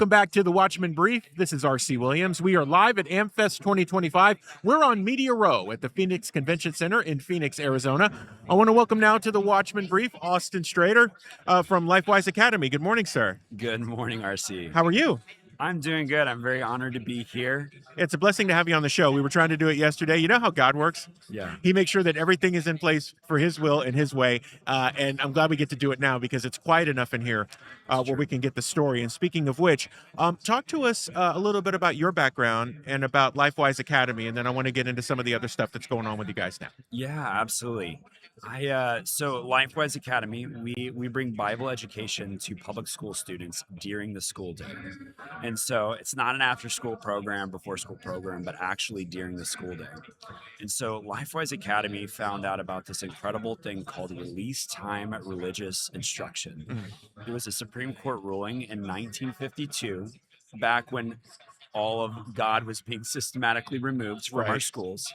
Welcome back to the Watchmen Brief. This is R.C. Williams. We are live at AmFest 2025. We're on Media Row at the Phoenix Convention Center in Phoenix, Arizona. I want to welcome now to the Watchmen Brief, Austin Strader from LifeWise Academy. Good morning, sir. Good morning, RC. How are you? I'm doing good. I'm very honored to be here. It's a blessing to have you on the show. We were trying to do it yesterday. You know how God works? Yeah. He makes sure that everything is in place for his will and his way. And I'm glad we get to do it now because it's quiet enough in here where we can get the story. And speaking of which, talk to us a little bit about your background and about LifeWise Academy. And then I want to get into some of the other stuff that's going on with you guys now. Yeah, absolutely. So LifeWise Academy, we bring Bible education to public school students during the school day. And so it's not an after school program, before school program, but actually during the school day. And so LifeWise Academy found out about this incredible thing called release time religious instruction. It was a Supreme Court ruling in 1952, back when all of God was being systematically removed from our schools.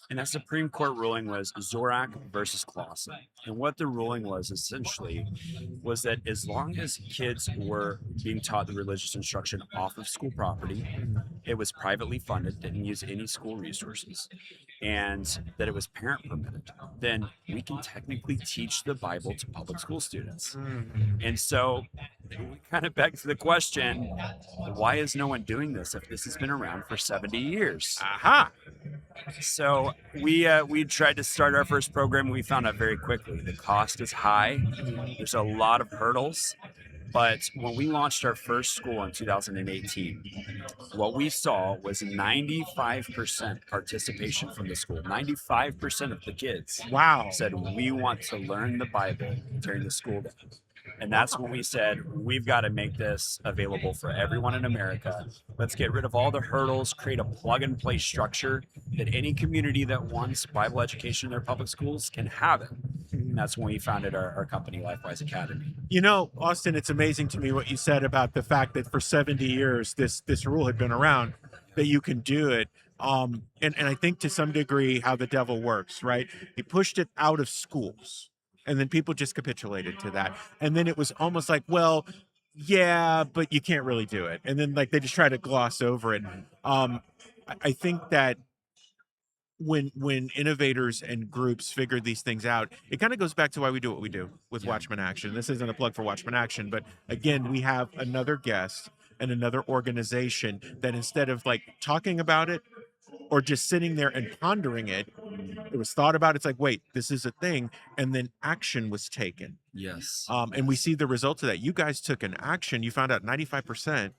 And that Supreme Court ruling was Zorak versus Clausen. And what the ruling was essentially was that as long as kids were being taught the religious instruction off of school property, it was privately funded, didn't use any school resources, and that it was parent permitted, then we can technically teach the Bible to public school students. And so we kind of begs the question, why is no one doing this if this has been around for 70 years? Aha! So we tried to start our first program. We found out very quickly the cost is high. There's a lot of hurdles. But when we launched our first school in 2018, what we saw was 95% participation from the school. 95% of the kids said, we want to learn the Bible during the school day. And that's when we said, we've got to make this available for everyone in America. Let's get rid of all the hurdles, create a plug-and-play structure that any community that wants Bible education in their public schools can have it. And that's when we founded our company, LifeWise Academy. You know, Austin, it's amazing to me what you said about the fact that for 70 years, this rule had been around, that you can do it. And I think to some degree how the devil works, right? He pushed it out of schools. And then people just capitulated to that. And then it was almost like, well, yeah, but you can't really do it. And then like they just try to gloss over it. I think that when innovators and groups figured these things out, it kind of goes back to why we do what we do with Watchmen Action. This isn't a plug for Watchmen Action, but again, we have another guest and another organization that instead of like talking about it or just sitting there and pondering it, it was thought about. It's like, wait, this is a thing. And then action was taken. Yes. And we see the results of that. You guys took an action. You found out 95%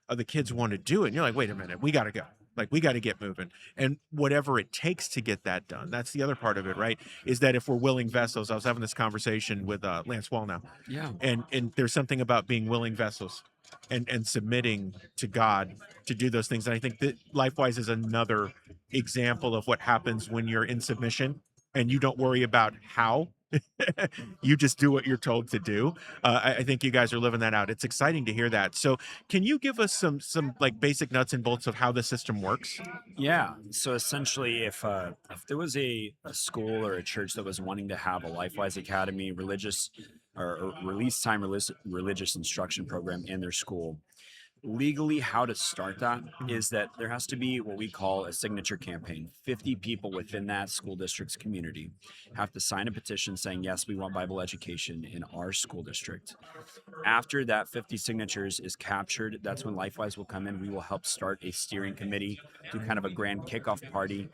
of the kids want to do it. And you're like, wait a minute, we got to go. Like, we got to get moving. And whatever it takes to get that done, that's the other part of it, right? Is that if we're willing vessels, I was having this conversation with Lance Wall now. Yeah. And there's something about being willing vessels and submitting to God to do those things. And I think that LifeWise is another example of what happens when you're in submission and you don't worry about how. You just do what you're told to do. I think you guys are living that out. It's exciting to hear that. So can you give us some like basic nuts and bolts of how the system works? Yeah. So essentially, if there was a school or a church that was wanting to have a LifeWise Academy religious or release time religious instruction program in their school, legally how to start that is that there has to be what we call a signature campaign. 50 people within that school district's community have to sign a petition saying, yes, we want Bible education in our school district. After that 50 signatures is captured, that's when LifeWise will come in. We will help start a steering committee, do kind of a grand kickoff party,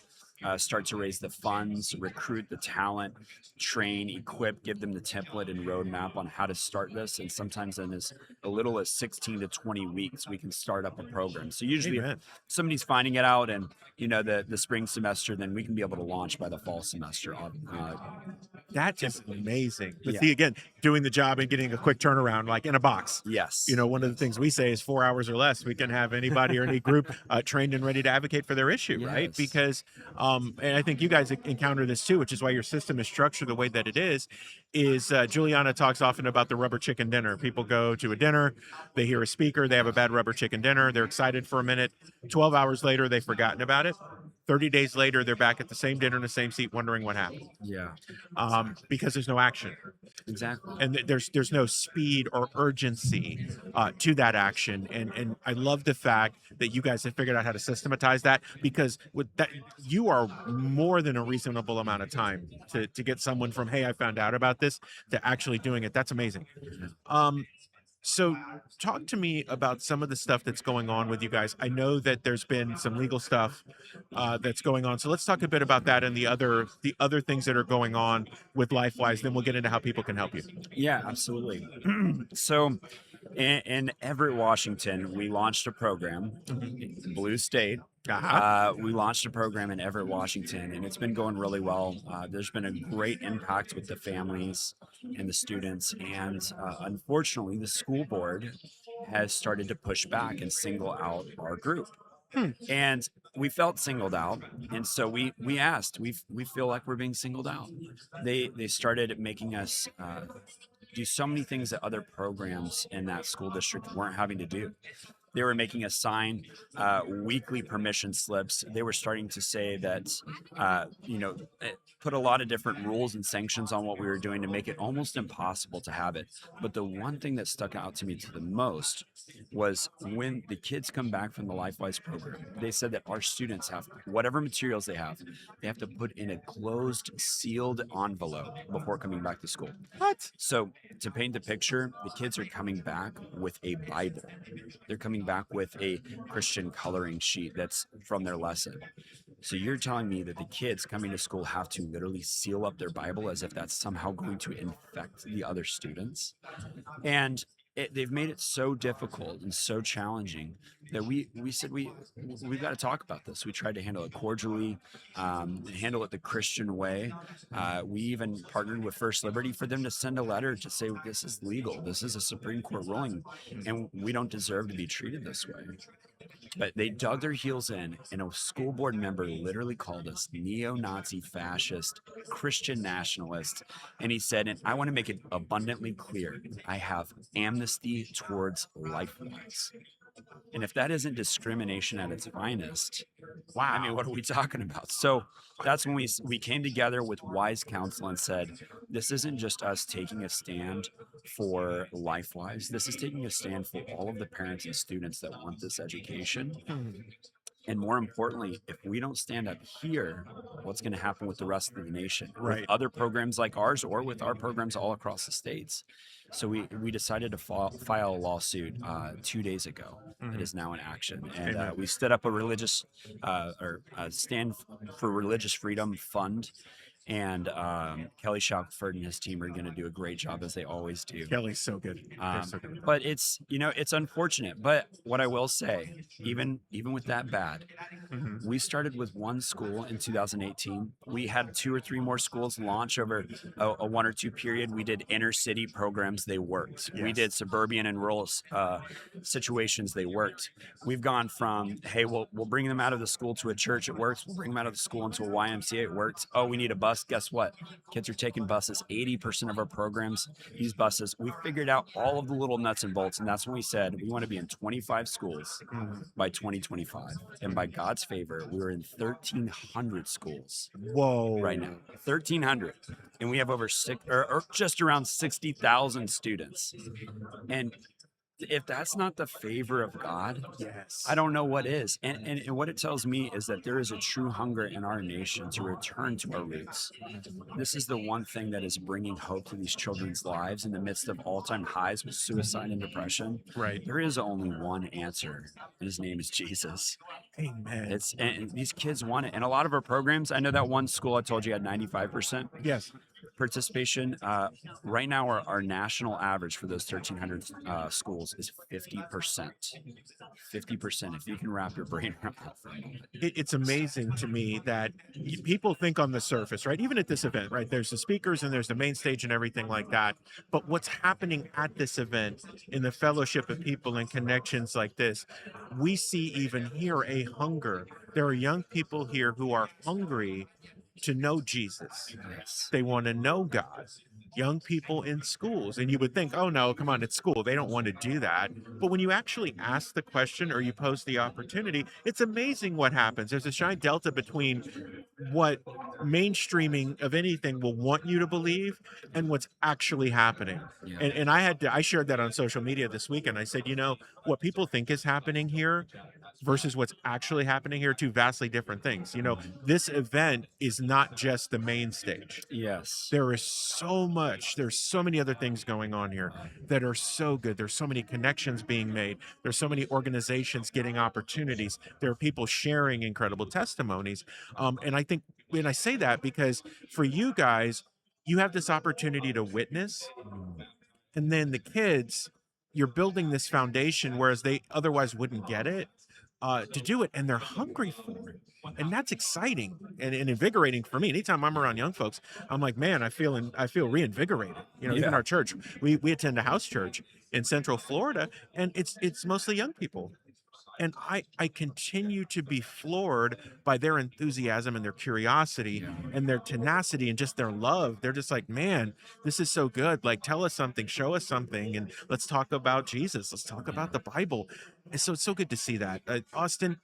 start to raise the funds, recruit the talent, train, equip, give them the template and roadmap on how to start this. And sometimes in as little as 16 to 20 weeks, we can start up a program. So usually if somebody's finding it out and, you know, the spring semester, then we can be able to launch by the fall semester. That is amazing. But see, again, doing the job and getting a quick turnaround, like in a box. Yes. You know, one of the things we say is 4 hours or less, we can have anybody or any group trained and ready to advocate for their issue, right? Because, and I think you guys encounter this too, which is why your system is structured the way that it is Juliana talks often about the rubber chicken dinner. People go to a dinner, they hear a speaker, they have a bad rubber chicken dinner, they're excited for a minute, 12 hours later, they've forgotten about it. 30 days later, they're back at the same dinner in the same seat, wondering what happened, Yeah, because there's no action, exactly. and there's no speed or urgency to that action. And I love the fact that you guys have figured out how to systematize that, because with that, you are more than a reasonable amount of time to get someone from, hey, I found out about this, to actually doing it. That's amazing. Um, so talk to me about some of the stuff that's going on with you guys. I know that there's been some legal stuff that's going on. So let's talk a bit about that and the other things that are going on with LifeWise. Then we'll get into how people can help you. Yeah, absolutely. So in Everett, Washington, we launched a program, Mhm. Blue State. Uh-huh. We launched a program in Everett, Washington, and it's been going really well. There's been a great impact with the families and the students, and unfortunately, the school board has started to push back and single out our group. Hmm. And we felt singled out, and so we asked. We feel like we're being singled out. They started making us do so many things that other programs in that school district weren't having to do. They were making us sign weekly permission slips. They were starting to say that, put a lot of different rules and sanctions on what we were doing to make it almost impossible to have it. But the one thing that stuck out to me to the most was when the kids come back from the LifeWise program, they said that our students have whatever materials they have to put in a closed, sealed envelope before coming back to school. What? So, to paint the picture, the kids are coming back with a Bible. They're coming back with a Christian coloring sheet that's from their lesson. So you're telling me that the kids coming to school have to literally seal up their Bible as if that's somehow going to infect the other students? And they've made it so difficult and so challenging that we said we've got to talk about this. We tried to handle it cordially, handle it the Christian way. We even partnered with First Liberty for them to send a letter to say this is legal. This is a Supreme Court ruling, and we don't deserve to be treated this way. But they dug their heels in, and a school board member literally called us neo-Nazi, fascist, Christian nationalist. And he said, and I want to make it abundantly clear, I have amnesty towards LifeWise. And if that isn't discrimination at its finest, Wow. I mean, what are we talking about? So that's when we came together with wise counsel and said, this isn't just us taking a stand for LifeWise. This is taking a stand for all of the parents and students that want this education. Hmm. And more importantly, if we don't stand up here, what's going to happen with the rest of the nation, with Right. other programs like ours, or with our programs all across the states? So we decided to file a lawsuit 2 days ago that Mhm. is now in action, and Amen. we stood up a religious stand for religious freedom fund. And Kelly Shackelford and his team are going to do a great job, as they always do. Kelly's so good. They're so good. But it's unfortunate. But what I will say, even with that bad, Mhm. we started with one school in 2018. We had 2 or 3 more schools launch over a 1 or 2 period. We did inner city programs; they worked. We Yes. did suburban and rural situations; they worked. We've gone from, hey, we'll bring them out of the school to a church; it works. We'll bring them out of the school into a YMCA; it worked. Oh, we need a bus. Guess what? Kids are taking buses. 80% of our programs use buses. We figured out all of the little nuts and bolts, and that's when we said we want to be in 25 schools Mhm. by 2025. And by God's favor, we were in 1,300 schools Whoa. right now. 1,300, and we have over or just around 60,000 students. And if that's not the favor of God, Yes. I don't know what is. And what it tells me is that there is a true hunger in our nation to return to our roots. This is the one thing that is bringing hope to these children's lives in the midst of all-time highs with suicide and depression. Right. There is only one answer, and his name is Jesus. Amen. And these kids want it. And a lot of our programs, I know that one school I told you had 95% Yes. participation. Right now, our national average for those 1,300 schools is 50%. 50%. If you can wrap your brain around that for a moment. It's amazing to me that people think on the surface, right? Even at this event, right? There's the speakers and there's the main stage and everything like that. But what's happening at this event in the fellowship of people and connections like this, we see even here a hunger. There are young people here who are hungry to know Jesus. Yes. They want to know God. Young people in schools. And you would think, oh, no, come on, it's school. They don't want to do that. But when you actually ask the question or you pose the opportunity, it's amazing what happens. There's a giant delta between what mainstreaming of anything will want you to believe and what's actually happening. Yeah. And I shared that on social media this weekend. I said, what people think is happening here versus what's actually happening here, two vastly different things. This event is not just the main stage. Yes. There's so many other things going on here that are so good. There's so many connections being made. There's so many organizations getting opportunities. There are people sharing incredible testimonies. And I think when I say that, because for you guys, you have this opportunity to witness, and then the kids, you're building this foundation, whereas they otherwise wouldn't get it to do it, and they're hungry for it. And that's exciting and invigorating for me. Anytime I'm around young folks, I'm like, man, I feel reinvigorated. Even Yeah. our church, we attend a house church in Central Florida, and it's mostly young people. And I continue to be floored by their enthusiasm and their curiosity Yeah. and their tenacity and just their love. They're just like, man, this is so good. Like, tell us something, show us something, and let's talk about Jesus. Let's talk about the Bible. And so it's so good to see that. Austin,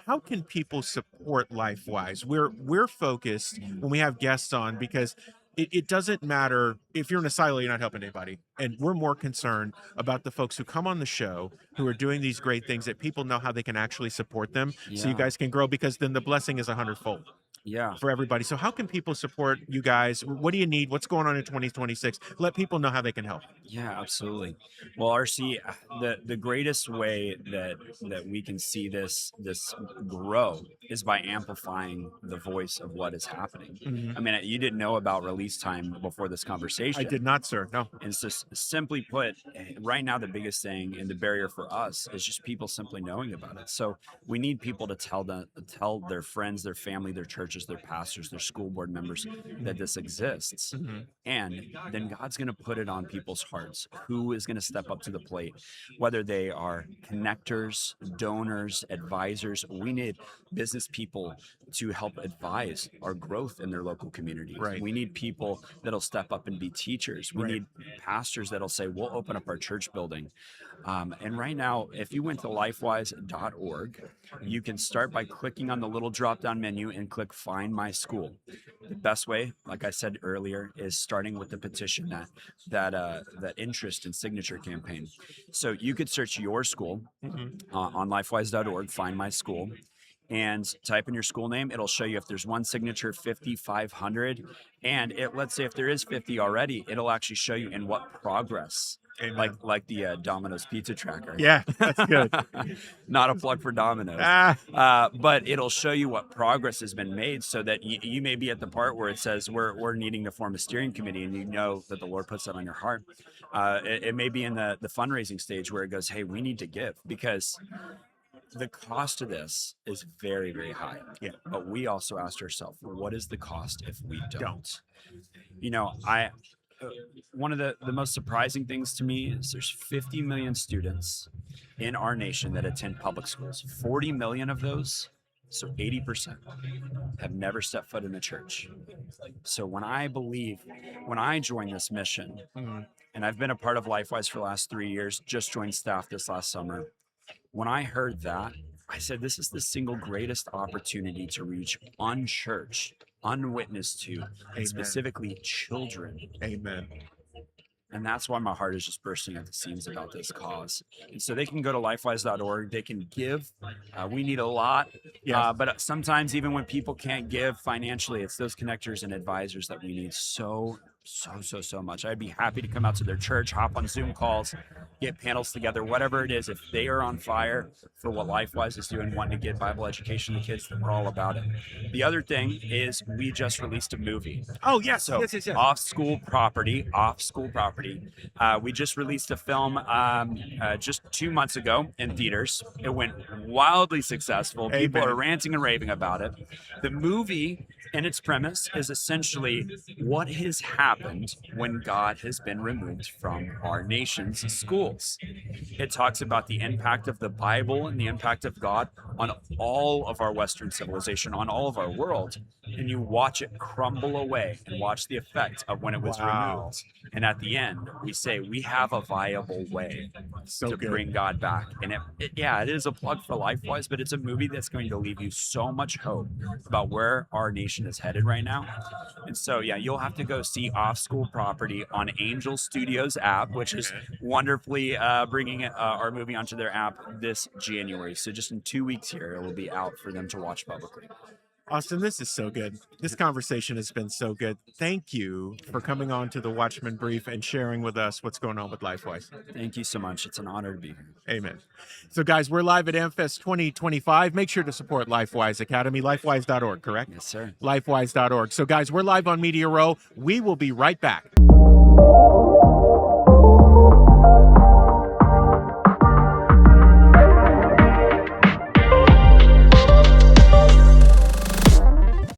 how can people support LifeWise? We're focused when we have guests on, because it doesn't matter if you're in a silo, you're not helping anybody. And we're more concerned about the folks who come on the show who are doing these great things, that people know how they can actually support them, so you Yeah. guys can grow, because then the blessing is 100-fold Yeah. for everybody. So how can people support you guys? What do you need? What's going on in 2026? Let people know how they can help. Yeah, absolutely. Well, RC, the greatest way that we can see this grow is by amplifying the voice of what is happening. I mean, you didn't know about release time before this I conversation. did not, sir. No. And so, simply put, right now the biggest thing and the barrier for us is just people simply knowing about it. So we need people to tell their friends, their family, their churches, their pastors, their school board members that this exists. And then God's going to put it on people's hearts. Who is going to step up to the plate? Whether they are connectors, donors, advisors, we need business people to help advise our growth in their local community. Right. We need people that'll step up and be teachers. We Right. need pastors that'll say, we'll open up our church building. And right now, if you went to lifewise.org, you can start by clicking on the little drop-down menu and click Find My School. The best way, like I said earlier, is starting with the petition, that interest and signature campaign. So you could search your school on lifewise.org, Find My School, and type in your school name. It'll show you if there's one signature, 50, 500. And let's say if there is 50 already, it'll actually show you in what progress. Amen. Like the Domino's pizza tracker. Yeah, that's good. Not a plug for Domino's. But it'll show you what progress has been made, so that you may be at the part where it says we're needing to form a steering committee, and you know that the Lord puts that on your heart. It may be in the fundraising stage where it goes, hey, we need to give, because the cost of this is very, very high. Yeah. But we also asked ourselves, what is the cost if we don't? One of the most surprising things to me is there's 50 million students in our nation that attend public schools. 40 million of those, so 80%, have never stepped foot in a church. So when I joined this mission, and I've been a part of LifeWise for the last 3 years, just joined staff this last summer. When I heard that, I said, this is the single greatest opportunity to reach unchurched, unwitnessed to, and specifically children. Amen. And that's why my heart is just bursting at the seams about this cause. And so they can go to lifewise.org. They can give. We need a lot. Yes. But sometimes even when people can't give financially, it's those connectors and advisors that we need so much. I'd be happy to come out to their church, hop on Zoom calls, get panels together, whatever it is. If they are on fire for what LifeWise is doing, wanting to get Bible education to kids, then we're all about it. The other thing is we just released a movie. Oh, yes. So yes. off-school property. We just released a film just 2 months ago in theaters. It went wildly successful. People are ranting and raving about it. The movie and its premise is essentially what has happened when God has been removed from our nation's schools. It talks about the impact of the Bible and the impact of God on all of our Western civilization, on all of our world, and you watch it crumble away and watch the effect of when it was Wow. removed. And at the end, we say we have a viable way So to good. bring God back. And it is a plug for LifeWise, but it's a movie that's going to leave you so much hope about where our nation is headed right now. And so, yeah, you'll have to go see Off School Property on Angel Studios app, which is wonderfully bringing our movie onto their app this January. So just in 2 weeks here, it will be out for them to watch publicly. Austin, this is so good. This conversation has been so good. Thank you for coming on to the Watchmen Brief and sharing with us what's going on with LifeWise. Thank you so much. It's an honor to be here. Amen. So, guys, we're live at AmFest 2025. Make sure to support LifeWise Academy, lifewise.org, correct? Yes, sir. Lifewise.org. So, guys, we're live on Media Row. We will be right back.